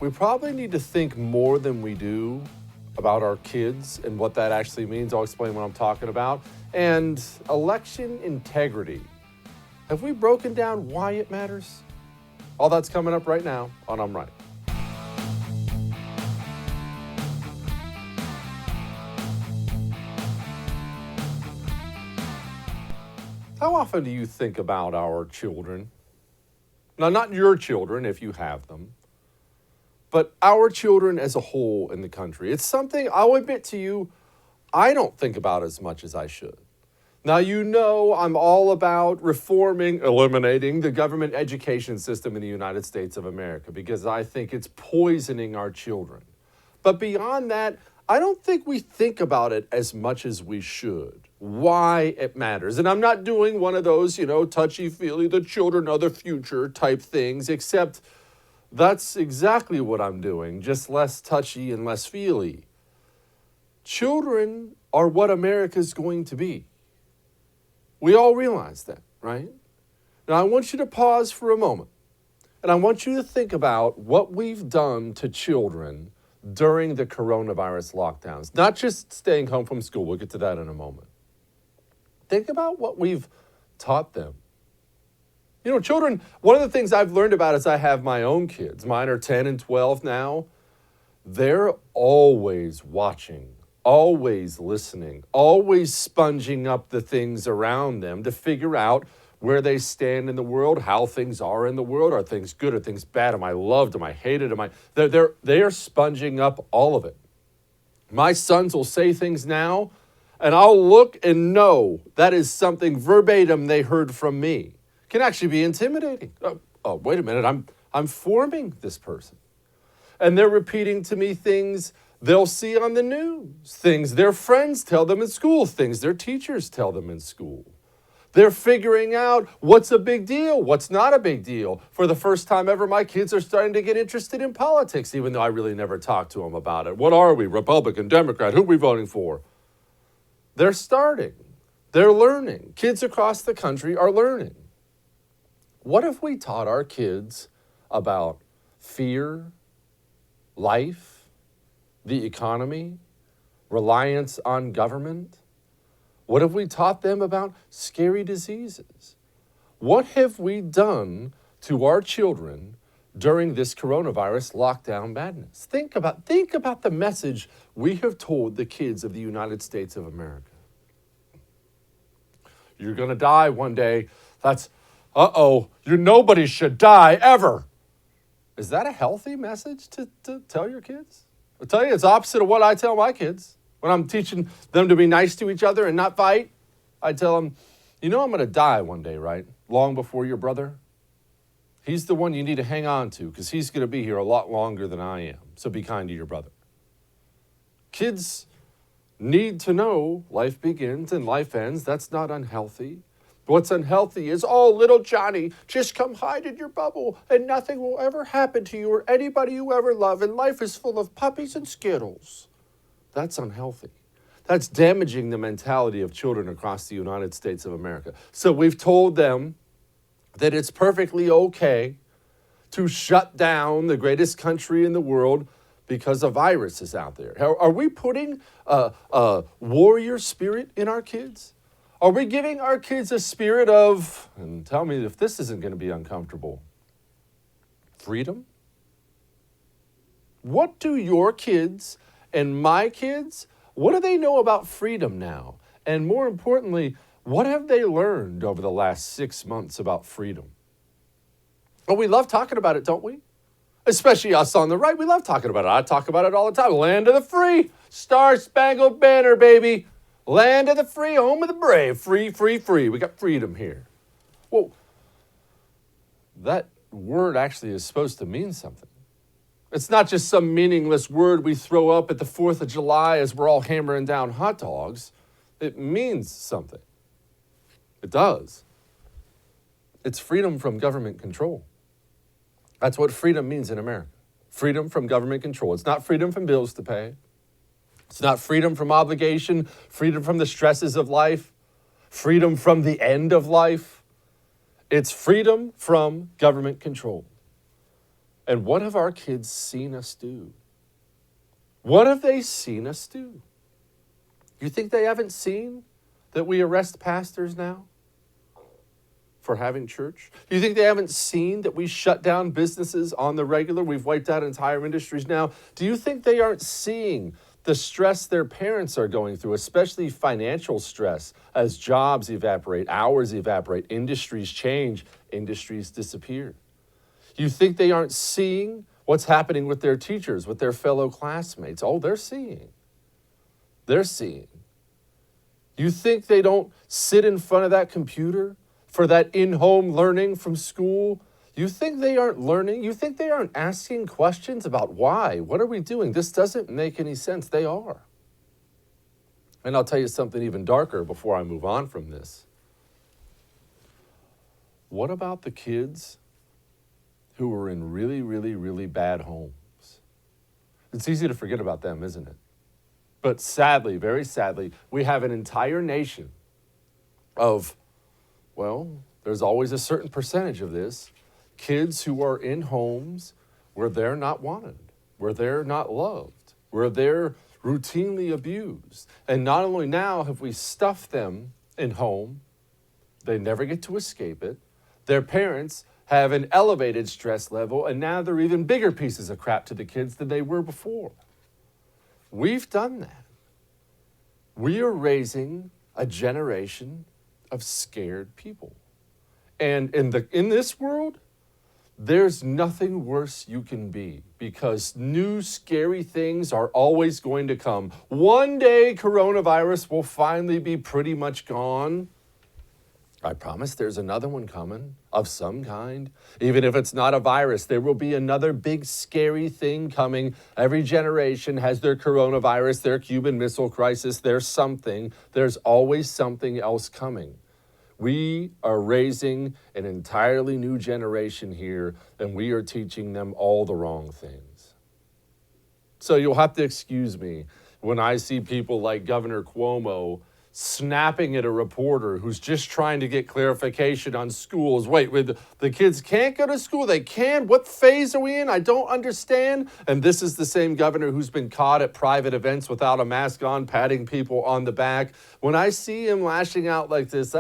we probably need to think more than we do about our kids and what that actually means. I'll explain what I'm talking about. And election integrity. Have we broken down why it matters? All that's coming up right now on I'm Right. How often do you think about our children? Now, not your children if you have them, but our children as a whole in the country. It's something I'll admit to you, I don't think about as much as I should. Now, you know I'm all about reforming, eliminating the government education system in the United States of America because I think it's poisoning our children. But beyond that, I don't think we think about it as much as we should, why it matters. And I'm not doing one of those, touchy-feely, the children are the future type things, except that's exactly what I'm doing, just less touchy and less feely. Children are what America's going to be. We all realize that, right? Now, I want you to pause for a moment, and I want you to think about what we've done to children during the coronavirus lockdowns, not just staying home from school. We'll get to that in a moment. Think about what we've taught them. Children, one of the things I've learned about as I have my own kids, mine are 10 and 12 now, they're always watching, always listening, always sponging up the things around them to figure out where they stand in the world, how things are in the world. Are things good? Are things bad? Am I loved? Am I hated? They are sponging up all of it. My sons will say things now, and I'll look and know that is something verbatim they heard from me. It can actually be intimidating. Oh, wait a minute. I'm forming this person. And they're repeating to me things they'll see on the news, things their friends tell them in school, things their teachers tell them in school. They're figuring out what's a big deal, what's not a big deal. For the first time ever, my kids are starting to get interested in politics, even though I really never talked to them about it. What are we, Republican, Democrat? Who are we voting for? They're starting. They're learning. Kids across the country are learning. What if we taught our kids about fear, life, the economy, reliance on government? What have we taught them about scary diseases? What have we done to our children during this coronavirus lockdown madness? Think about the message we have told the kids of the United States of America. You're going to die one day. Nobody should die ever. Is that a healthy message to tell your kids? I'll tell you, it's opposite of what I tell my kids. When I'm teaching them to be nice to each other and not fight, I tell them, I'm going to die one day, right? Long before your brother. He's the one you need to hang on to because he's going to be here a lot longer than I am. So be kind to your brother. Kids need to know life begins and life ends. That's not unhealthy. What's unhealthy is, little Johnny, just come hide in your bubble and nothing will ever happen to you or anybody you ever love, and life is full of puppies and Skittles. That's unhealthy. That's damaging the mentality of children across the United States of America. So we've told them that it's perfectly okay to shut down the greatest country in the world because a virus is out there. Are we putting a warrior spirit in our kids? Are we giving our kids a spirit of, and tell me if this isn't going to be uncomfortable, freedom? What do your kids and my kids, what do they know about freedom now? And more importantly, what have they learned over the last 6 months about freedom? Oh, we love talking about it, don't we? Especially us on the right, we love talking about it. I talk about it all the time. Land of the free, Star-Spangled Banner, baby. Land of the free, home of the brave. Free, free, free. We got freedom here. Well, that word actually is supposed to mean something. It's not just some meaningless word we throw up at the 4th of July as we're all hammering down hot dogs. It means something. It does. It's freedom from government control. That's what freedom means in America. Freedom from government control. It's not freedom from bills to pay. It's not freedom from obligation, freedom from the stresses of life, freedom from the end of life. It's freedom from government control. And what have our kids seen us do? What have they seen us do? You think they haven't seen that we arrest pastors now for having church? You think they haven't seen that we shut down businesses on the regular? We've wiped out entire industries now. Do you think they aren't seeing the stress their parents are going through, especially financial stress, as jobs evaporate, hours evaporate, industries change, industries disappear? You think they aren't seeing what's happening with their teachers, with their fellow classmates? Oh, they're seeing. They're seeing. You think they don't sit in front of that computer for that in-home learning from school? You think they aren't learning? You think they aren't asking questions about why? What are we doing? This doesn't make any sense. They are. And I'll tell you something even darker before I move on from this. What about the kids who are in really, really, really bad homes? It's easy to forget about them, isn't it? But sadly, very sadly, we have an entire nation of, well, there's always a certain percentage of this, kids who are in homes where they're not wanted, where they're not loved, where they're routinely abused. And not only now have we stuffed them in home, they never get to escape it. Their parents have an elevated stress level, and now they're even bigger pieces of crap to the kids than they were before. We've done that. We are raising a generation of scared people. And in this world, there's nothing worse you can be, because new scary things are always going to come. One day, coronavirus will finally be pretty much gone. I promise there's another one coming of some kind. Even if it's not a virus, there will be another big scary thing coming. Every generation has their coronavirus, their Cuban Missile Crisis, there's something. There's always something else coming. We are raising an entirely new generation here, and we are teaching them all the wrong things. So you'll have to excuse me when I see people like Governor Cuomo snapping at a reporter who's just trying to get clarification on schools. Wait, the kids can't go to school? They can? What phase are we in? I don't understand. And this is the same governor who's been caught at private events without a mask on, patting people on the back. When I see him lashing out like this,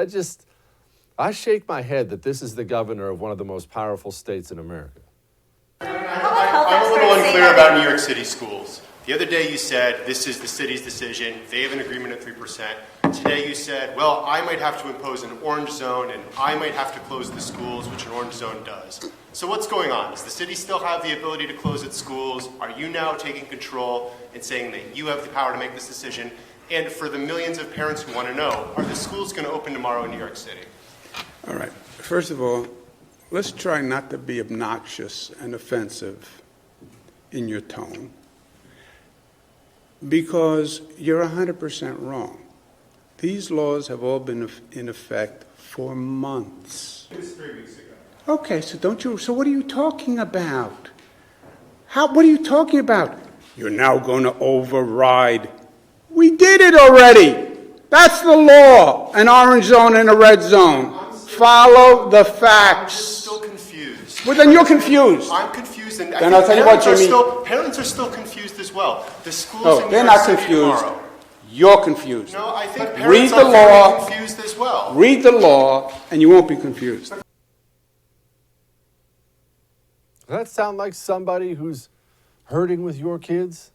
I shake my head that this is the governor of one of the most powerful states in America. I'm a little unclear about New York City schools. The other day you said this is the city's decision. They have an agreement at 3%. Today you said, well, I might have to impose an orange zone and I might have to close the schools, which an orange zone does. So what's going on? Does the city still have the ability to close its schools? Are you now taking control and saying that you have the power to make this decision? And for the millions of parents who want to know, are the schools going to open tomorrow in New York City? All right. First of all, let's try not to be obnoxious and offensive in your tone, because you're 100% wrong. These laws have all been in effect for months. It was 3 weeks ago. Okay, so what are you talking about? What are you talking about? You're now going to override. We did it already. That's the law. An orange zone and a red zone. Follow the facts. I'm still confused. Well, then you're confused. I'm confused, and then I'll tell you what, Jimmy. Parents are still confused as well. The schools No, in New they're York not City confused. tomorrow. You're confused. No, I think Read parents the are law. very confused as well. Read the law, and you won't be confused. Does that sound like somebody who's hurting with your kids?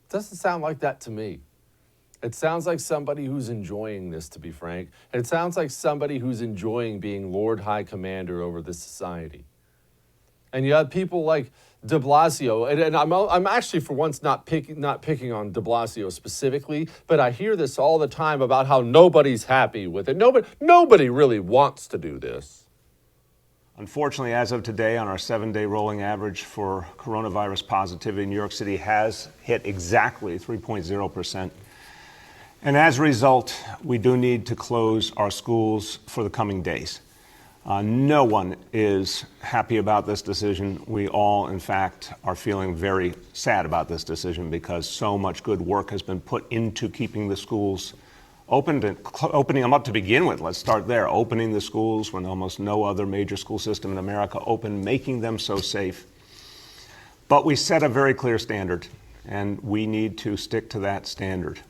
It doesn't sound like that to me. It sounds like somebody who's enjoying this, to be frank. It sounds like somebody who's enjoying being Lord High Commander over this society. And you have people like de Blasio, and I'm actually for once not picking on de Blasio specifically, but I hear this all the time about how nobody's happy with it. Nobody really wants to do this. Unfortunately, as of today, on our 7-day rolling average for coronavirus positivity, New York City has hit exactly 3.0%. And as a result, we do need to close our schools for the coming days. No one is happy about this decision. We all, in fact, are feeling very sad about this decision because so much good work has been put into keeping the schools opened and opening them up to begin with. Let's start there. Opening the schools when almost no other major school system in America opened, making them so safe. But we set a very clear standard, and we need to stick to that standard.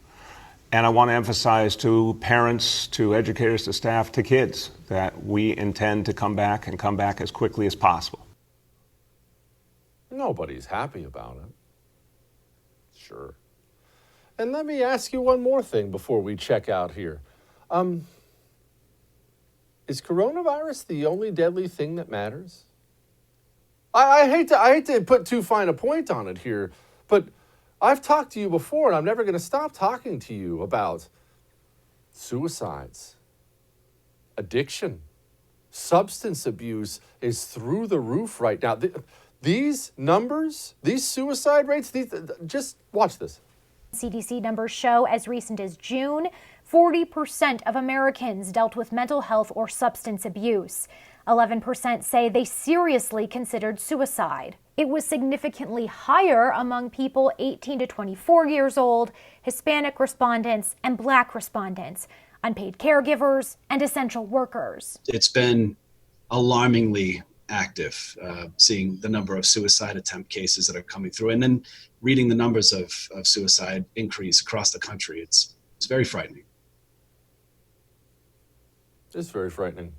And I want to emphasize to parents, to educators, to staff, to kids, that we intend to come back and come back as quickly as possible. Nobody's happy about it. Sure. And let me ask you one more thing before we check out here. Is coronavirus the only deadly thing that matters? I hate to put too fine a point on it here, but I've talked to you before, and I'm never going to stop talking to you about suicides, addiction, substance abuse is through the roof right now. These numbers, these suicide rates, just watch this. CDC numbers show as recent as June, 40% of Americans dealt with mental health or substance abuse. 11% say they seriously considered suicide. It was significantly higher among people 18 to 24 years old, Hispanic respondents, and Black respondents, unpaid caregivers, and essential workers. It's been alarmingly active, seeing the number of suicide attempt cases that are coming through, and then reading the numbers of suicide increase across the country. It's very frightening. It's very frightening.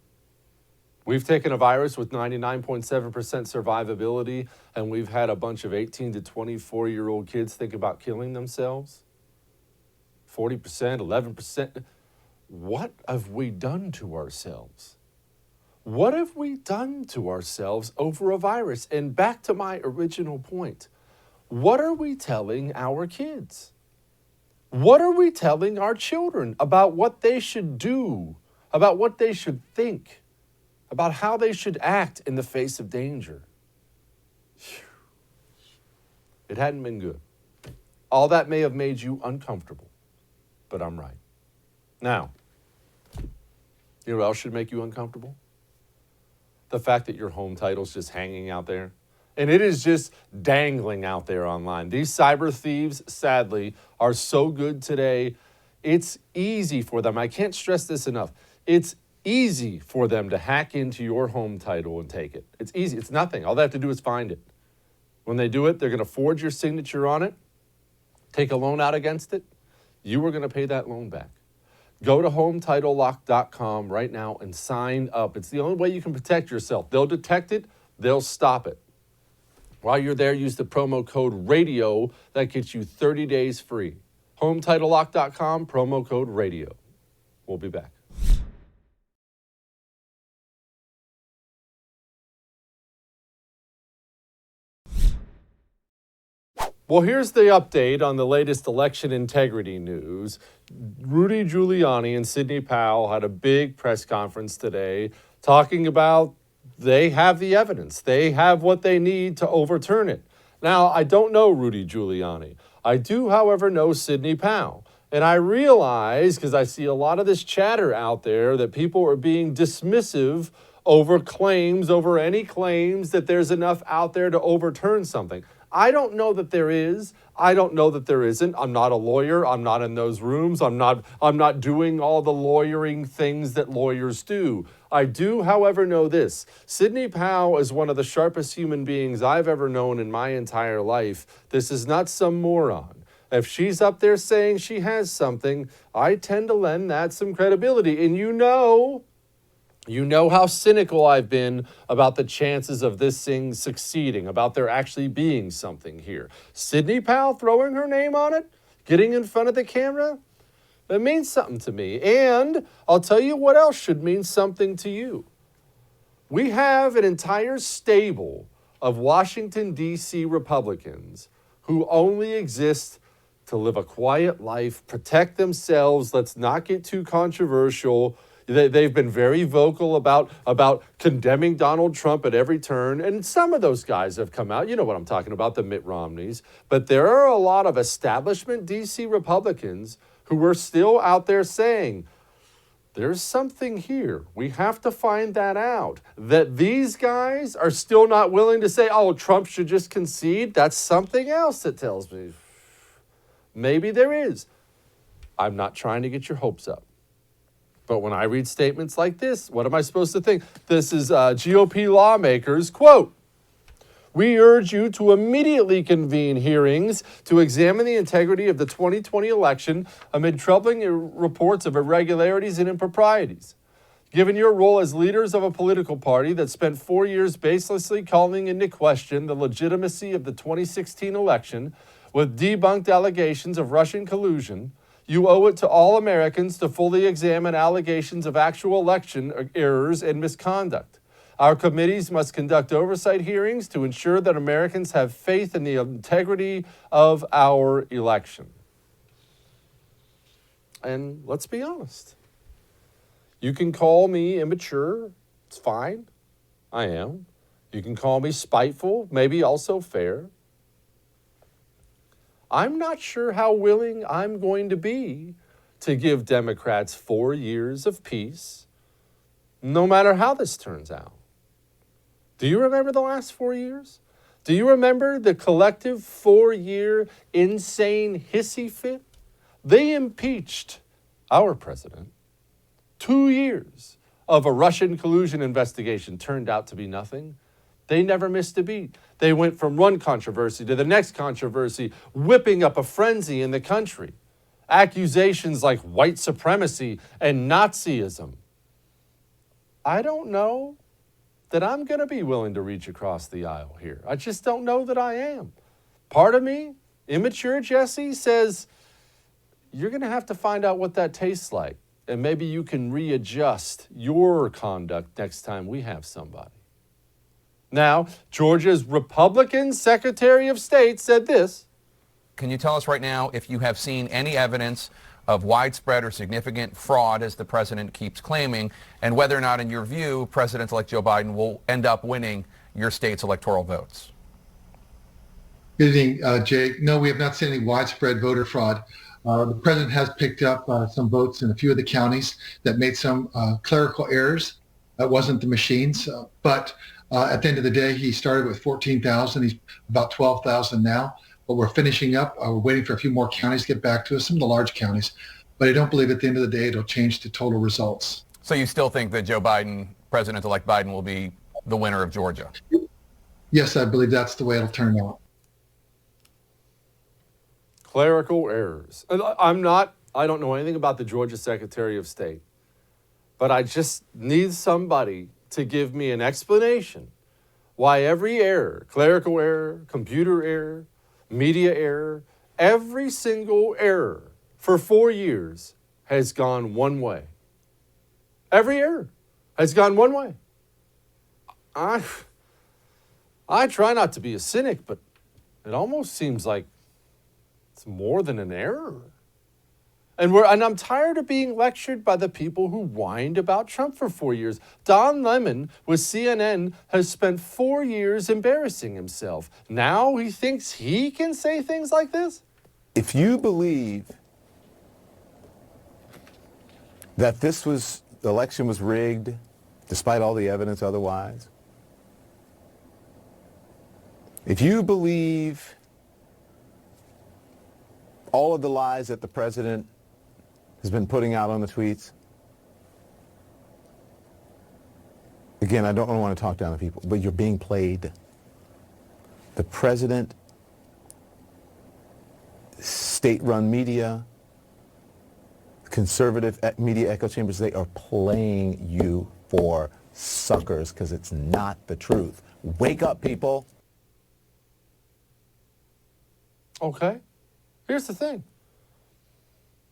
We've taken a virus with 99.7% survivability, and we've had a bunch of 18 to 24-year-old kids think about killing themselves. 40%, 11%. What have we done to ourselves? What have we done to ourselves over a virus? And back to my original point, what are we telling our kids? What are we telling our children about what they should do, about what they should think, about how they should act in the face of danger? It hadn't been good. All that may have made you uncomfortable, but I'm right. Now, you know what else should make you uncomfortable? The fact that your home title's just hanging out there. And it is just dangling out there online. These cyber thieves, sadly, are so good today. It's easy for them. I can't stress this enough. It's easy for them to hack into your home title and take it. It's easy. It's nothing. All they have to do is find it. When they do it, they're going to forge your signature on it, take a loan out against it. You are going to pay that loan back. Go to HomeTitleLock.com right now and sign up. It's the only way you can protect yourself. They'll detect it. They'll stop it. While you're there, use the promo code RADIO. That gets you 30 days free. HomeTitleLock.com, promo code RADIO. We'll be back. Well, here's the update on the latest election integrity news. Rudy Giuliani and Sidney Powell had a big press conference today talking about they have the evidence. They have what they need to overturn it. Now, I don't know Rudy Giuliani. I do, however, know Sidney Powell. And I realize, because I see a lot of this chatter out there, that people are being dismissive over claims, over any claims that there's enough out there to overturn something. I don't know that there is. I don't know that there isn't. I'm not a lawyer. I'm not in those rooms. I'm not doing all the lawyering things that lawyers do. I do, however, know this. Sidney Powell is one of the sharpest human beings I've ever known in my entire life. This is not some moron. If she's up there saying she has something, I tend to lend that some credibility. And you know how cynical I've been about the chances of this thing succeeding, about there actually being something here. Sidney Powell throwing her name on it, getting in front of the camera, it means something to me. And I'll tell you what else should mean something to you. We have an entire stable of Washington, D.C. Republicans who only exist to live a quiet life, protect themselves, let's not get too controversial. They've been very vocal about condemning Donald Trump at every turn, and some of those guys have come out. You know what I'm talking about, the Mitt Romneys. But there are a lot of establishment D.C. Republicans who are still out there saying, there's something here. We have to find that out. That these guys are still not willing to say, oh, Trump should just concede. That's something else that tells me maybe there is. I'm not trying to get your hopes up. But when I read statements like this, what am I supposed to think? This is GOP lawmakers, quote, We urge you to immediately convene hearings to examine the integrity of the 2020 election amid troubling reports of irregularities and improprieties. Given your role as leaders of a political party that spent 4 years baselessly calling into question the legitimacy of the 2016 election with debunked allegations of Russian collusion, you owe it to all Americans to fully examine allegations of actual election errors and misconduct. Our committees must conduct oversight hearings to ensure that Americans have faith in the integrity of our election. And let's be honest. You can call me immature. It's fine. I am. You can call me spiteful, maybe also fair. I'm not sure how willing I'm going to be to give Democrats 4 years of peace, no matter how this turns out. Do you remember the last 4 years? Do you remember the collective 4-year insane hissy fit? They impeached our president. 2 years of a Russian collusion investigation turned out to be nothing. They never missed a beat. They went from one controversy to the next controversy, whipping up a frenzy in the country. Accusations like white supremacy and Nazism. I don't know that I'm going to be willing to reach across the aisle here. I just don't know that I am. Part of me, immature Jesse, says, you're going to have to find out what that tastes like. And maybe you can readjust your conduct next time we have somebody. Now, Georgia's Republican Secretary of State said this. Can you tell us right now if you have seen any evidence of widespread or significant fraud, as the president keeps claiming, and whether or not, in your view, President-elect Joe Biden will end up winning your state's electoral votes? Good evening, Jake. No, we have not seen any widespread voter fraud. The president has picked up some votes in a few of the counties that made some clerical errors. That wasn't the machines, but at the end of the day, he started with 14,000. He's about 12,000 now. But we're finishing up. We're waiting for a few more counties to get back to us, some of the large counties. But I don't believe at the end of the day it'll change the total results. So you still think that Joe Biden, President-elect Biden, will be the winner of Georgia? Yes, I believe that's the way it'll turn out. Clerical errors. I don't know anything about the Georgia Secretary of State, but I just need somebody to give me an explanation why every error, clerical error, computer error, media error, every single error for 4 years has gone one way. Every error has gone one way. I try not to be a cynic, but it almost seems like it's more than an error. And I'm tired of being lectured by the people who whined about Trump for 4 years. Don Lemon with CNN has spent 4 years embarrassing himself. Now he thinks he can say things like this? If you believe that the election was rigged, despite all the evidence otherwise, if you believe all of the lies that the president has been putting out on the tweets, again, I don't want to talk down to people, but you're being played. The president, state-run media, conservative media echo chambers, they are playing you for suckers because it's not the truth. Wake up, people. Okay. Here's the thing.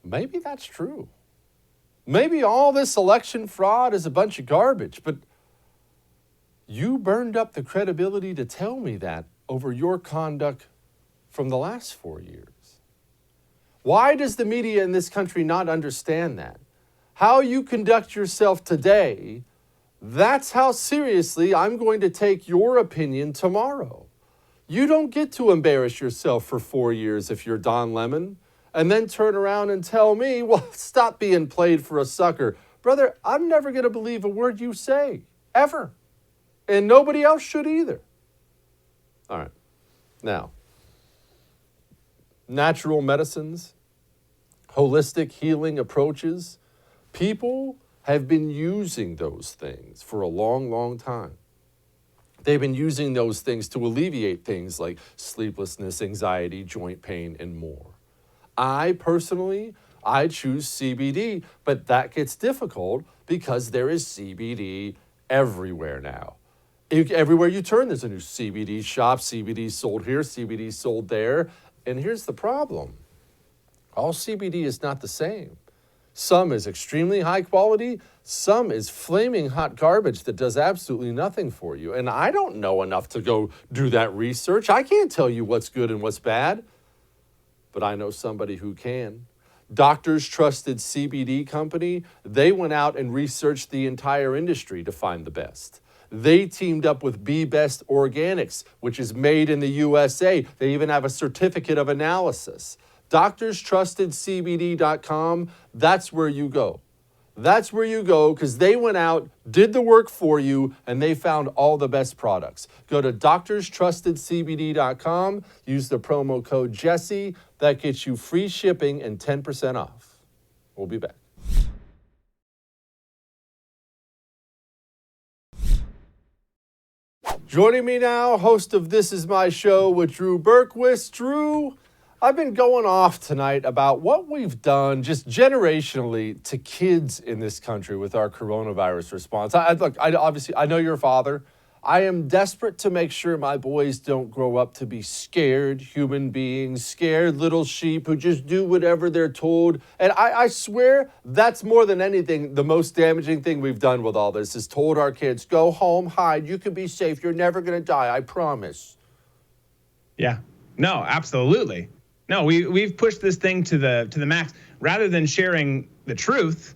Maybe that's true. Maybe all this election fraud is a bunch of garbage, but you burned up the credibility to tell me that over your conduct from the last 4 years. Why does the media in this country not understand that? How you conduct yourself today, that's how seriously I'm going to take your opinion tomorrow. You don't get to embarrass yourself for 4 years if you're Don Lemon and then turn around and tell me, well, stop being played for a sucker. Brother, I'm never going to believe a word you say, ever. And nobody else should either. All right. Now, natural medicines, holistic healing approaches, people have been using those things for a long, long time. They've been using those things to alleviate things like sleeplessness, anxiety, joint pain, and more. I personally choose CBD, but that gets difficult because there is CBD everywhere now. Everywhere you turn, there's a new CBD shop, CBD sold here, CBD sold there. And here's the problem. All CBD is not the same. Some is extremely high quality, some is flaming hot garbage that does absolutely nothing for you. And I don't know enough to go do that research. I can't tell you what's good and what's bad, but I know somebody who can. Doctors Trusted CBD Company, they went out and researched the entire industry to find the best. They teamed up with Be Best Organics, which is made in the USA. They even have a certificate of analysis. DoctorsTrustedCBD.com, that's where you go. That's where you go because they went out, did the work for you, and they found all the best products. Go to DoctorsTrustedCBD.com, use the promo code Jesse. That gets you free shipping and 10% off. We'll be back. Joining me now, host of This Is My Show with Drew Berquist. Drew, I've been going off tonight about what we've done just generationally to kids in this country with our coronavirus response. Obviously, I know you're a father. I am desperate to make sure my boys don't grow up to be scared human beings, scared little sheep who just do whatever they're told. And I swear that's more than anything, the most damaging thing we've done with all this is told our kids, go home, hide, you can be safe, you're never going to die, I promise. Yeah, no, absolutely. No, we've pushed this thing to the max rather than sharing the truth,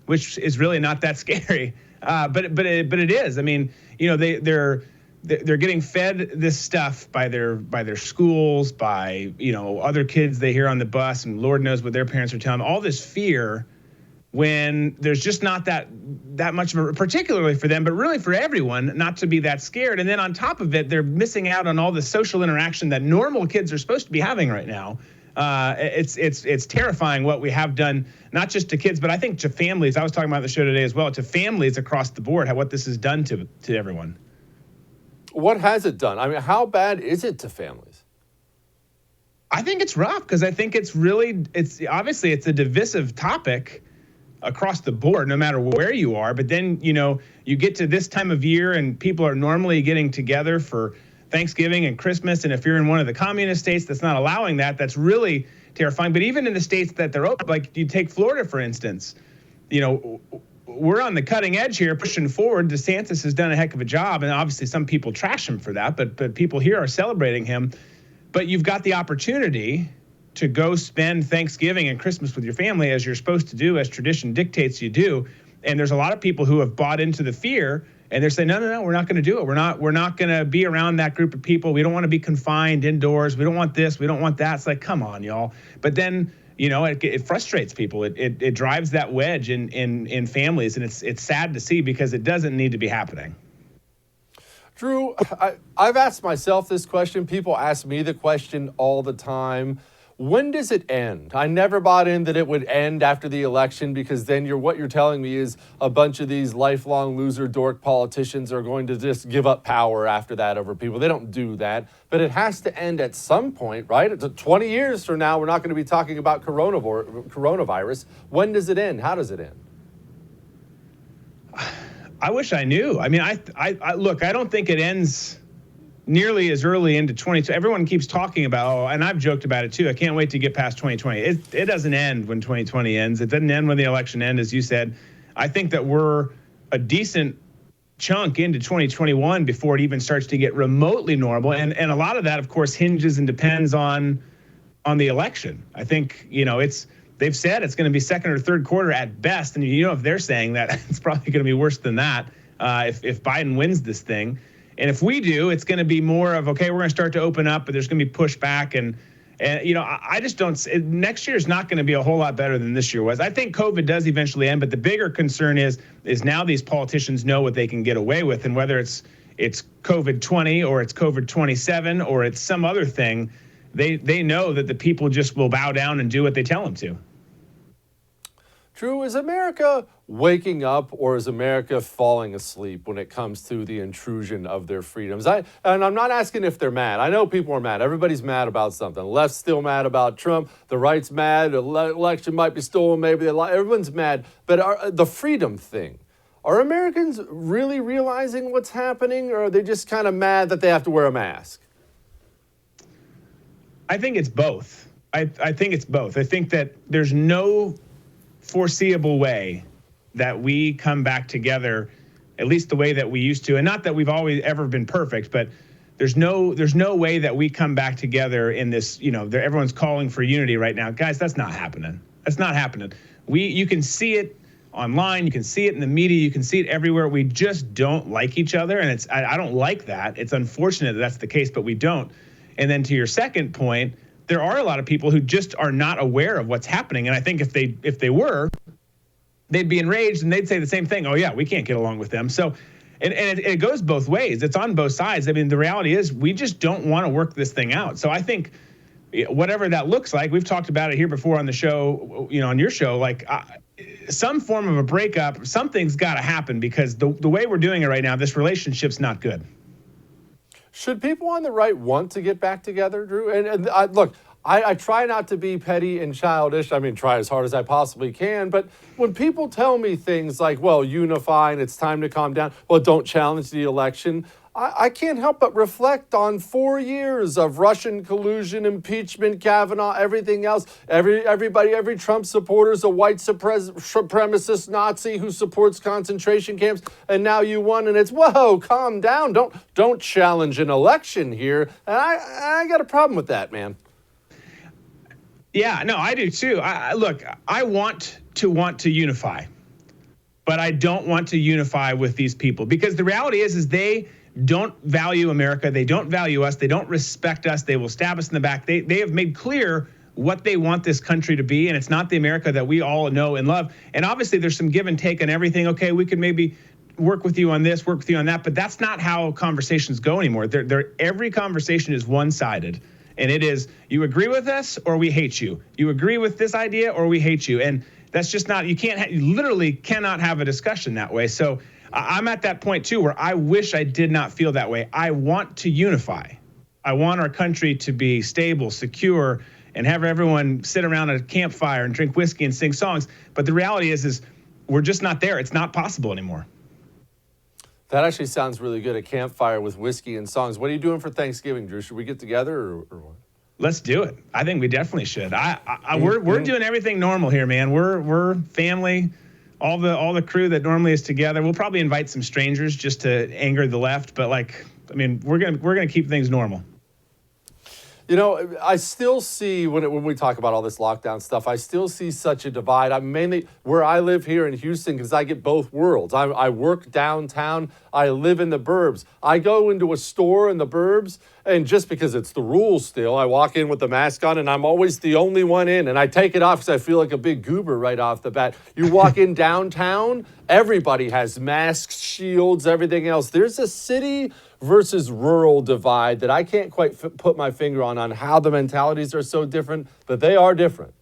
which is really not that scary. But it is. I mean, you know, they're getting fed this stuff by their schools, by, you know, other kids they hear on the bus, and Lord knows what their parents are telling them. All this fear when there's just not that much of a, particularly for them, but really for everyone, not to be that scared. And then on top of it, they're missing out on all the social interaction that normal kids are supposed to be having right now. It's terrifying what we have done, not just to kids, but I think to families. I was talking about the show today as well, to families across the board, what this has done to everyone. What has it done? I mean, how bad is it to families? I think it's rough because I think it's obviously a divisive topic across the board, no matter where you are. But then, you know, you get to this time of year and people are normally getting together for Thanksgiving and Christmas. And if you're in one of the communist states that's not allowing that, that's really terrifying. But even in the states that they're open, like you take Florida, for instance, you know, we're on the cutting edge here, pushing forward. DeSantis has done a heck of a job. And obviously some people trash him for that, but people here are celebrating him. But you've got the opportunity to go spend Thanksgiving and Christmas with your family as you're supposed to do, as tradition dictates you do. And there's a lot of people who have bought into the fear and they're saying, no, we're not going to do it. We're not going to be around that group of people. We don't want to be confined indoors. We don't want this. We don't want that. It's like, come on, y'all. But then, you know, it frustrates people. It drives that wedge in families. And it's sad to see because it doesn't need to be happening. Drew, I've asked myself this question. People ask me the question all the time. When does it end? I never bought in that it would end after the election because then what you're telling me is a bunch of these lifelong loser dork politicians are going to just give up power after that over people. They don't do that. But it has to end at some point, right? It's 20 years from now, we're not going to be talking about coronavirus. When does it end? How does it end? I wish I knew. I mean, I look, I don't think it ends nearly as early into 2020. Everyone keeps talking about, and I've joked about it too, I can't wait to get past 2020. It doesn't end when 2020 ends. It doesn't end when the election ends, as you said. I think that we're a decent chunk into 2021 before it even starts to get remotely normal. And a lot of that, of course, hinges and depends on the election. I think, you know, they've said it's going to be second or third quarter at best. And, you know, if they're saying that, it's probably going to be worse than that if Biden wins this thing. And if we do, it's going to be more of, okay, we're going to start to open up, but there's going to be pushback. And you know, I just don't, next year is not going to be a whole lot better than this year was. I think COVID does eventually end, but the bigger concern is now these politicians know what they can get away with. And whether it's COVID-20 or it's COVID-27 or it's some other thing, they know that the people just will bow down and do what they tell them to. Drew, is America waking up or is America falling asleep when it comes to the intrusion of their freedoms? And I'm not asking if they're mad. I know people are mad. Everybody's mad about something. The left's still mad about Trump. The right's mad. The election might be stolen. Maybe everyone's mad. But the freedom thing, are Americans really realizing what's happening, or are they just kind of mad that they have to wear a mask? I think it's both. I think it's both. I think that there's no foreseeable way that we come back together, at least the way that we used to. And not that we've always ever been perfect, but there's no way that we come back together in this, everyone's calling for unity right now. Guys, that's not happening. That's not happening. You can see it online, you can see it in the media, you can see it everywhere. We just don't like each other, and I don't like that. It's unfortunate that that's the case, but we don't. And then to your second point, there are a lot of people who just are not aware of what's happening. And I think if they were, they'd be enraged and they'd say the same thing. Oh yeah, we can't get along with them. So, and it goes both ways. It's on both sides. I mean, the reality is we just don't want to work this thing out. So I think whatever that looks like, we've talked about it here before on the show, on your show, like some form of a breakup, something's got to happen, because the way we're doing it right now, this relationship's not good. Should people on the right want to get back together, Drew? And look, I try not to be petty and childish. I mean, try as hard as I possibly can. But when people tell me things like, well, unify and it's time to calm down, well, don't challenge the election, I can't help but reflect on 4 years of Russian collusion, impeachment, Kavanaugh, everything else. Every Trump supporter is a white supremacist Nazi who supports concentration camps. And now you won, and it's, whoa, calm down. Don't challenge an election here. And I got a problem with that, man. Yeah, no, I do too. Look, I want to unify, but I don't want to unify with these people, because the reality is they don't value America. They don't value us. They don't respect us. They will stab us in the back. They have made clear what they want this country to be, and it's not the America that we all know and love. And obviously there's some give and take on everything. Okay, we could maybe work with you on this, work with you on that, but that's not how conversations go anymore. Every conversation is one-sided. And it is, you agree with us or we hate you. You agree with this idea or we hate you. And that's just not, you literally cannot have a discussion that way. So I'm at that point too, where I wish I did not feel that way. I want to unify. I want our country to be stable, secure, and have everyone sit around a campfire and drink whiskey and sing songs. But the reality is we're just not there. It's not possible anymore. That actually sounds really good, a campfire with whiskey and songs. What are you doing for Thanksgiving, Drew? Should we get together or what? Let's do it. I think we definitely should. We're doing everything normal here, man. We're family, all the crew that normally is together. We'll probably invite some strangers just to anger the left, but we're gonna keep things normal. I still see, when we talk about all this lockdown stuff, I still see such a divide. I'm mainly where I live here in Houston, because I get both worlds. I work downtown. I live in the burbs. I go into a store in the burbs, and just because it's the rules still, I walk in with the mask on, and I'm always the only one in, and I take it off because I feel like a big goober right off the bat. You walk in downtown, everybody has masks, shields, everything else. There's a city versus rural divide that I can't quite put my finger on how the mentalities are so different, but they are different.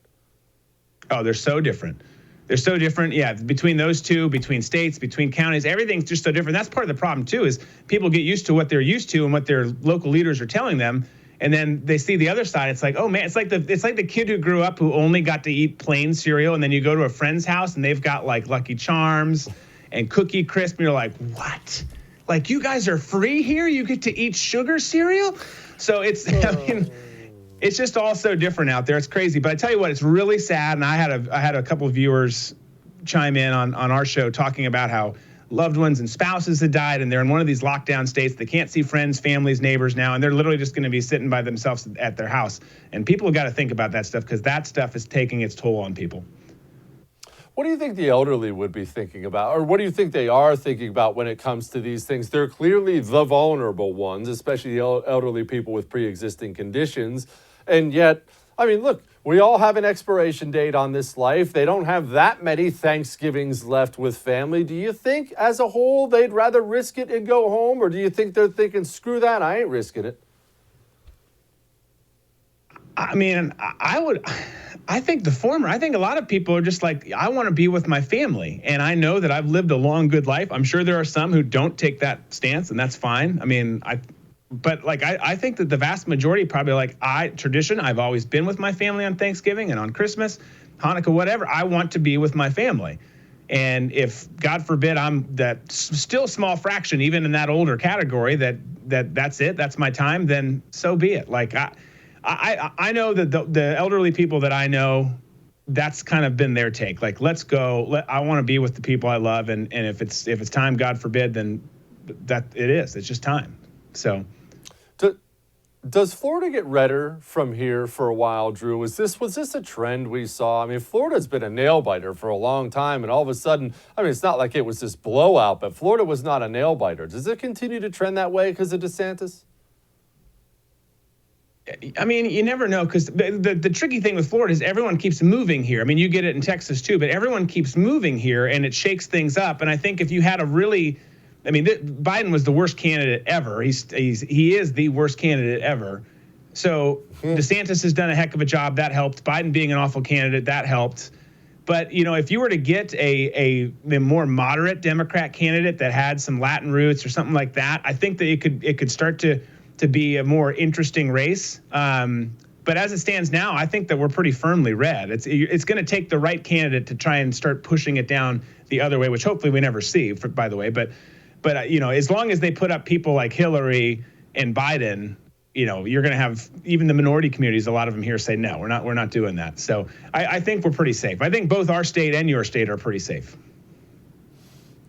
Oh, they're so different. They're so different. Yeah, between those two, between states, between counties, everything's just so different. That's part of the problem too, is people get used to what they're used to and what their local leaders are telling them. And then they see the other side. It's like, oh man, it's like the kid who grew up who only got to eat plain cereal, and then you go to a friend's house and they've got like Lucky Charms and Cookie Crisp, and you're like, what? Like, you guys are free here? You get to eat sugar cereal? So it's just all so different out there. It's crazy. But I tell you what, it's really sad. And I had a couple of viewers chime in on our show talking about how loved ones and spouses had died, and they're in one of these lockdown states. They can't see friends, families, neighbors now, and they're literally just going to be sitting by themselves at their house. And people have got to think about that stuff, because that stuff is taking its toll on people. What do you think the elderly would be thinking about, or what do you think they are thinking about when it comes to these things? They're clearly the vulnerable ones, especially the elderly people with pre-existing conditions. And yet, I mean, look, we all have an expiration date on this life. They don't have that many Thanksgivings left with family. Do you think, as a whole, they'd rather risk it and go home? Or do you think they're thinking, screw that, I ain't risking it? I mean, I think the former. I think a lot of people are just like, I want to be with my family. And I know that I've lived a long, good life. I'm sure there are some who don't take that stance, and that's fine. I mean, I think that the vast majority probably tradition. I've always been with my family on Thanksgiving and on Christmas, Hanukkah, whatever. I want to be with my family. And if, God forbid, I'm that still small fraction, even in that older category, that's it, that's my time, then so be it. Like, I know that the elderly people that I know, that's kind of been their take. Like, let's go. I want to be with the people I love, and if it's time, God forbid, then that it is. It's just time. So, does Florida get redder from here for a while, Drew? Was this a trend we saw? I mean, Florida's been a nail biter for a long time, and all of a sudden, I mean, it's not like it was this blowout, but Florida was not a nail biter. Does it continue to trend that way because of DeSantis? I mean, you never know, because the tricky thing with Florida is everyone keeps moving here. I mean, you get it in Texas too, but everyone keeps moving here, and it shakes things up. And I think if you had Biden was the worst candidate ever. He is the worst candidate ever. So DeSantis has done a heck of a job. That helped. Biden being an awful candidate, that helped. But, if you were to get a more moderate Democrat candidate that had some Latin roots or something like that, I think that it could start to be a more interesting race. But as it stands now, I think that we're pretty firmly red. It's going to take the right candidate to try and start pushing it down the other way, which hopefully we never see, by the way. But as long as they put up people like Hillary and Biden, you're going to have even the minority communities, a lot of them here say, no, we're not doing that. So I think we're pretty safe. I think both our state and your state are pretty safe.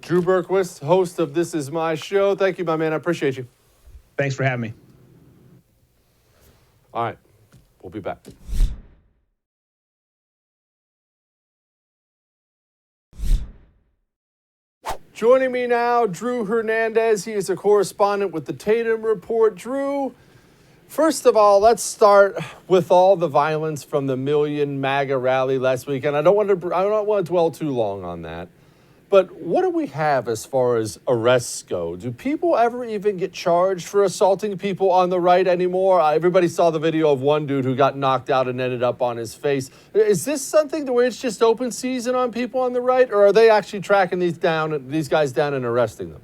Drew Berquist, host of This Is My Show. Thank you, my man. I appreciate you. Thanks for having me. All right. We'll be back. Joining me now, Drew Hernandez. He is a correspondent with the Tatum Report. Drew, first of all, let's start with all the violence from the Million MAGA rally last weekend. I don't want to dwell too long on that. But what do we have as far as arrests go? Do people ever even get charged for assaulting people on the right anymore? Everybody saw the video of one dude who got knocked out and ended up on his face. Is this something where it's just open season on people on the right, or are they actually tracking these guys down and arresting them?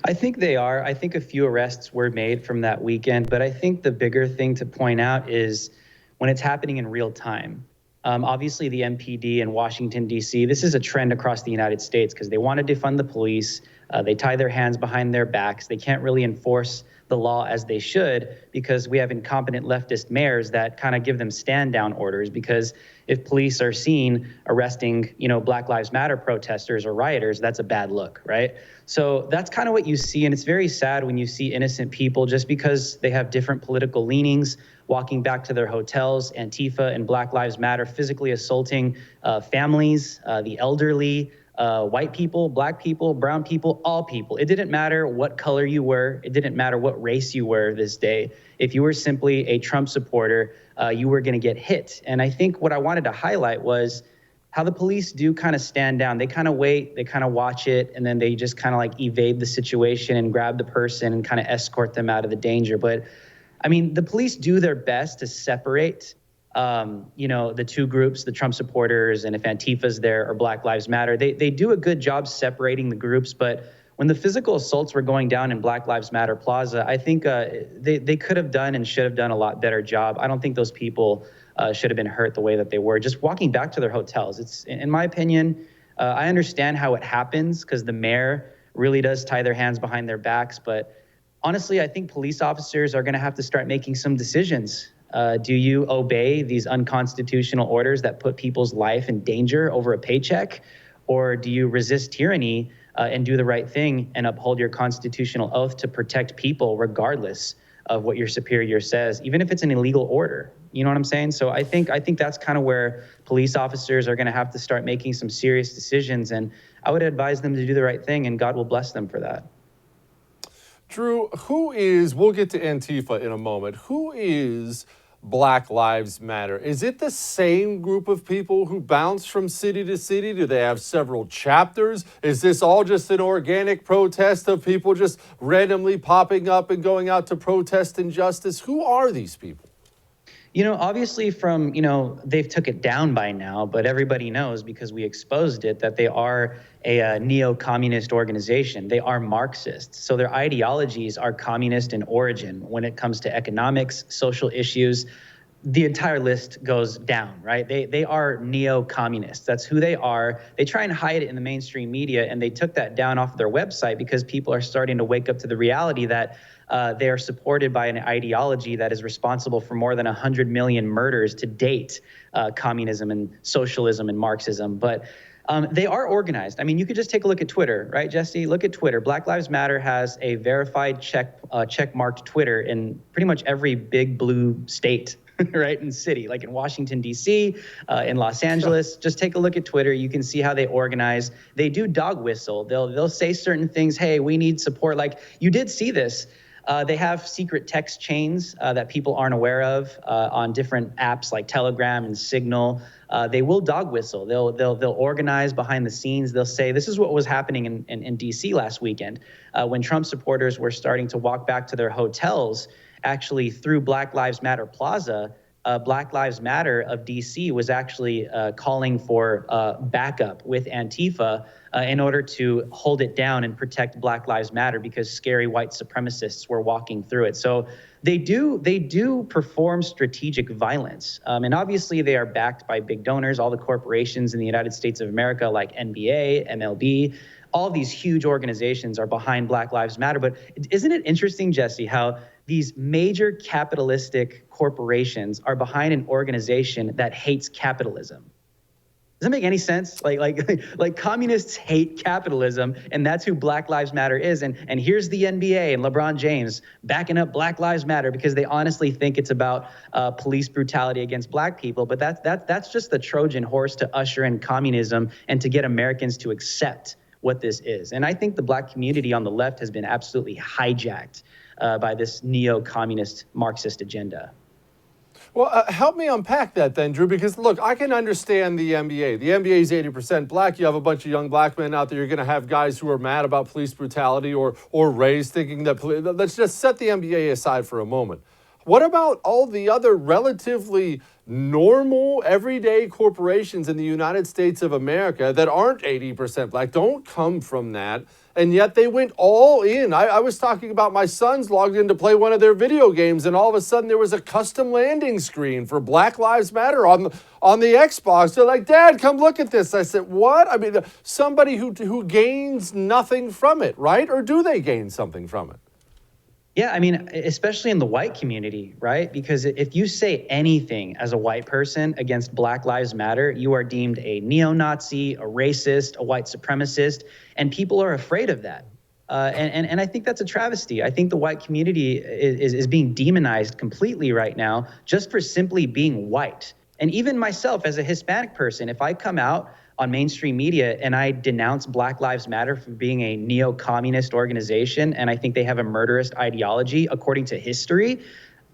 I think they are. I think a few arrests were made from that weekend, but I think the bigger thing to point out is when it's happening in real time. Obviously, the MPD in Washington, D.C., this is a trend across the United States because they want to defund the police. They tie their hands behind their backs. They can't really enforce the law as they should because we have incompetent leftist mayors that kind of give them stand-down orders because if police are seen arresting, Black Lives Matter protesters or rioters, that's a bad look, right? So that's kind of what you see, and it's very sad when you see innocent people just because they have different political leanings walking back to their hotels, Antifa and Black Lives Matter physically assaulting families, the elderly, white people, black people, brown people, all people. It didn't matter what color you were. It didn't matter what race you were this day. If you were simply a Trump supporter, you were going to get hit. And I think what I wanted to highlight was how the police do kind of stand down. They kind of wait, they kind of watch it, and then they just kind of like evade the situation and grab the person and kind of escort them out of the danger. But I mean, the police do their best to separate, the two groups, the Trump supporters, and if Antifa's there or Black Lives Matter, they do a good job separating the groups. But when the physical assaults were going down in Black Lives Matter Plaza, I think they could have done and should have done a lot better job. I don't think those people should have been hurt the way that they were. Just walking back to their hotels, it's, in my opinion, I understand how it happens because the mayor really does tie their hands behind their backs, but honestly, I think police officers are going to have to start making some decisions. Do you obey these unconstitutional orders that put people's life in danger over a paycheck? Or do you resist tyranny and do the right thing and uphold your constitutional oath to protect people regardless of what your superior says, even if it's an illegal order? You know what I'm saying? So I think that's kind of where police officers are going to have to start making some serious decisions. And I would advise them to do the right thing, and God will bless them for that. Drew, we'll get to Antifa in a moment. Who is Black Lives Matter? Is it the same group of people who bounce from city to city? Do they have several chapters? Is this all just an organic protest of people just randomly popping up and going out to protest injustice? Who are these people? Obviously from, they've took it down by now, but everybody knows because we exposed it that they are a neo-communist organization. They are Marxists. So their ideologies are communist in origin when it comes to economics, social issues. The entire list goes down, right? They are neo-communists. That's who they are. They try and hide it in the mainstream media, and they took that down off their website because people are starting to wake up to the reality that they are supported by an ideology that is responsible for more than 100 million murders to date, communism and socialism and Marxism. But they are organized. I mean, you could just take a look at Twitter, right, Jesse? Look at Twitter. Black Lives Matter has a verified check-marked Twitter in pretty much every big blue state. Right, in city, like in Washington, D.C., in Los Angeles. Just take a look at Twitter. You can see how they organize. They do dog whistle. They'll say certain things. Hey, we need support. Like you did see this. They have secret text chains that people aren't aware of on different apps like Telegram and Signal. They will dog whistle. They'll organize behind the scenes. They'll say this is what was happening in D.C. last weekend when Trump supporters were starting to walk back to their hotels. Actually, through Black Lives Matter Plaza, Black Lives Matter of DC was actually calling for backup with Antifa in order to hold it down and protect Black Lives Matter because scary white supremacists were walking through it. So they do perform strategic violence. And obviously they are backed by big donors, all the corporations in the United States of America like NBA, MLB, all these huge organizations are behind Black Lives Matter. But isn't it interesting, Jesse, how these major capitalistic corporations are behind an organization that hates capitalism? Does that make any sense? Like communists hate capitalism, and that's who Black Lives Matter is. And here's the NBA and LeBron James backing up Black Lives Matter because they honestly think it's about police brutality against black people. But that's just the Trojan horse to usher in communism and to get Americans to accept what this is. And I think the black community on the left has been absolutely hijacked by this neo-communist Marxist agenda. Well, help me unpack that then, Drew, because look, I can understand the NBA. The NBA is 80% black. You have a bunch of young black men out there. You're going to have guys who are mad about police brutality or raised thinking that let's just set the NBA aside for a moment. What about all the other relatively normal, everyday corporations in the United States of America that aren't 80% black, don't come from that, and yet they went all in? I was talking about my sons logged in to play one of their video games, and all of a sudden there was a custom landing screen for Black Lives Matter on the Xbox. They're like, Dad, come look at this. I said, what? I mean, somebody who gains nothing from it, right? Or do they gain something from it? Yeah, I mean, especially in the white community, right? Because if you say anything as a white person against Black Lives Matter, you are deemed a neo-Nazi, a racist, a white supremacist, and people are afraid of that. And I think that's a travesty. I think the white community is being demonized completely right now just for simply being white. And even myself as a Hispanic person, if I come out on mainstream media and I denounce Black Lives Matter for being a neo-communist organization, and I think they have a murderous ideology according to history,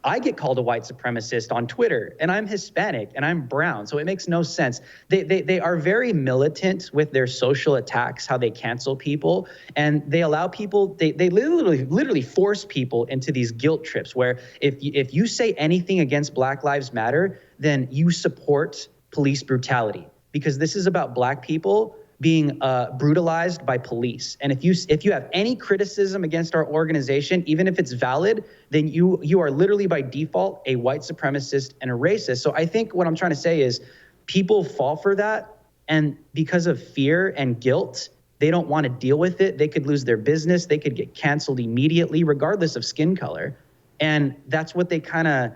I get called a white supremacist on Twitter, and I'm Hispanic and I'm brown, so it makes no sense. They are very militant with their social attacks, how they cancel people, and they allow people, they literally force people into these guilt trips where if you say anything against Black Lives Matter, then you support police brutality. Because this is about black people being brutalized by police. And if you have any criticism against our organization, even if it's valid, then you are literally by default a white supremacist and a racist. So I think what I'm trying to say is people fall for that. And because of fear and guilt, they don't want to deal with it. They could lose their business. They could get canceled immediately, regardless of skin color. And that's what they kind of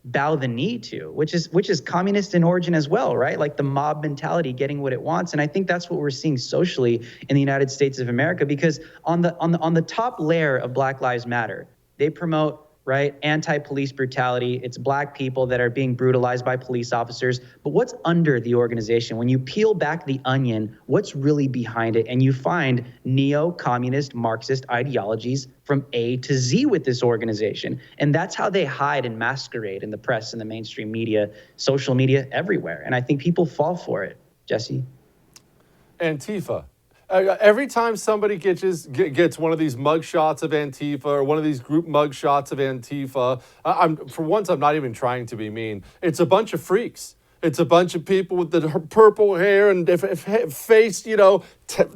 bow the knee to, which is communist in origin as well, right? Like the mob mentality, getting what it wants. And I think that's what we're seeing socially in the United States of America, because on the top layer of Black Lives Matter, they promote, right, anti-police brutality. It's black people that are being brutalized by police officers. But what's under the organization? When you peel back the onion, what's really behind it? And you find neo-communist Marxist ideologies from A to Z with this organization. And that's how they hide and masquerade in the press and the mainstream media, social media, everywhere. And I think people fall for it, Jesse. Antifa. Every time somebody gets one of these mug shots of Antifa or one of these group mug shots of Antifa, for once, I'm not even trying to be mean. It's a bunch of freaks. It's a bunch of people with the purple hair and face,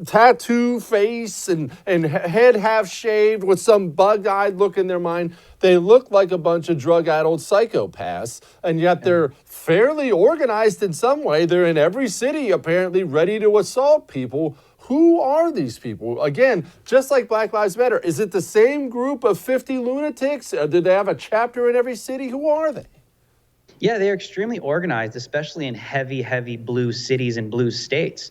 tattoo face and head half shaved with some bug-eyed look in their mind. They look like a bunch of drug-addled psychopaths, and yet they're fairly organized in some way. They're in every city, apparently, ready to assault people. Who are these people? Again, just like Black Lives Matter, is it the same group of 50 lunatics? Did they have a chapter in every city? Who are they? Yeah, they're extremely organized, especially in heavy blue cities and blue states.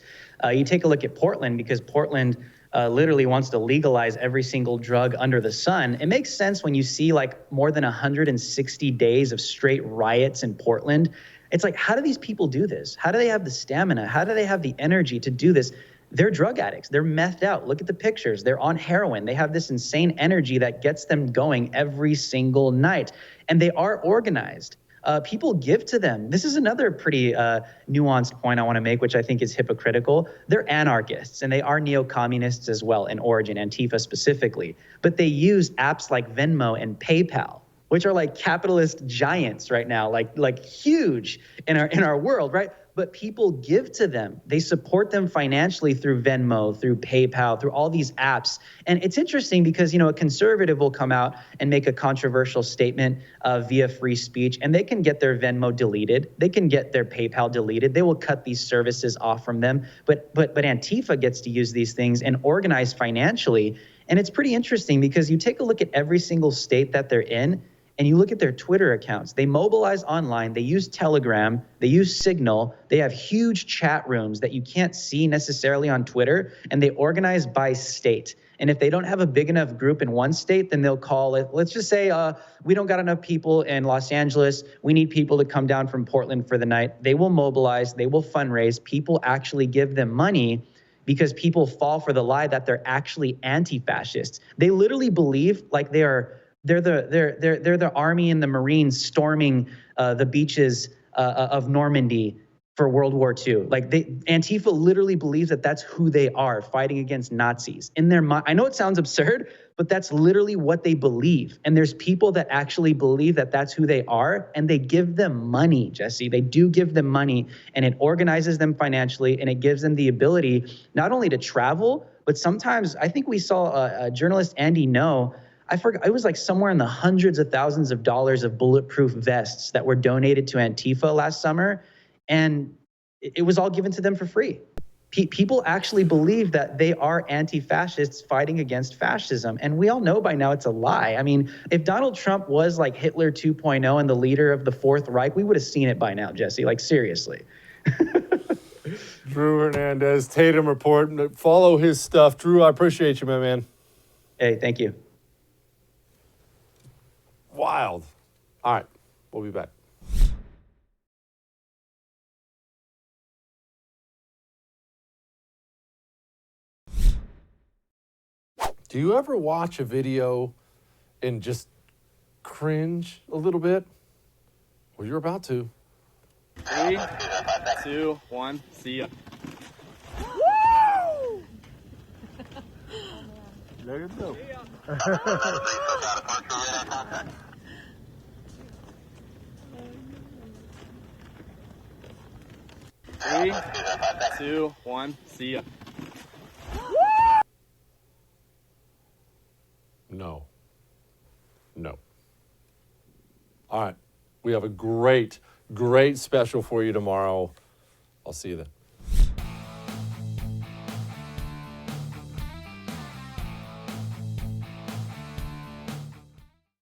You take a look at Portland, because Portland literally wants to legalize every single drug under the sun. It makes sense when you see like more than 160 days of straight riots in Portland. It's like, how do these people do this? How do they have the stamina? How do they have the energy to do this? They're drug addicts. They're methed out. Look at the pictures. They're on heroin. They have this insane energy that gets them going every single night. And they are organized. People give to them. This is another pretty nuanced point I want to make, which I think is hypocritical. They're anarchists, and they are neo-communists as well in origin, Antifa specifically. But they use apps like Venmo and PayPal, which are like capitalist giants right now, like huge in our world, right? But people give to them. They support them financially through Venmo, through PayPal, through all these apps. And it's interesting because, a conservative will come out and make a controversial statement via free speech, and they can get their Venmo deleted. They can get their PayPal deleted. They will cut these services off from them. But Antifa gets to use these things and organize financially. And it's pretty interesting because you take a look at every single state that they're in, and you look at their Twitter accounts. They mobilize online. They use Telegram. They use Signal. They have huge chat rooms that you can't see necessarily on Twitter, and they organize by state. And if they don't have a big enough group in one state, then they'll call it, let's just say we don't got enough people in Los Angeles. We need people to come down from Portland for the night. They will mobilize. They will fundraise. People actually give them money because people fall for the lie that they're actually anti-fascists. They literally believe like they're the army and the Marines storming the beaches of Normandy for World War II. Like Antifa literally believes that that's who they are, fighting against Nazis. In their mind, I know it sounds absurd, but that's literally what they believe. And there's people that actually believe that that's who they are, and they give them money, Jesse. They do give them money, and it organizes them financially, and it gives them the ability not only to travel, but sometimes I think we saw a journalist, Andy No. I forgot, it was like somewhere in the hundreds of thousands of dollars of bulletproof vests that were donated to Antifa last summer. And it was all given to them for free. People actually believe that they are anti-fascists fighting against fascism. And we all know by now it's a lie. I mean, if Donald Trump was like Hitler 2.0 and the leader of the Fourth Reich, we would have seen it by now, Jesse, like seriously. Drew Hernandez, Tatum Report. Follow his stuff. Drew, I appreciate you, my man. Hey, thank you. Wild. All right, we'll be back. Do you ever watch a video and just cringe a little bit? Well, you're about to. 3, 2, 1, see ya. Woo! There you go. 3, 2, 1, see ya. No. All right. We have a great special for you tomorrow. I'll see you then.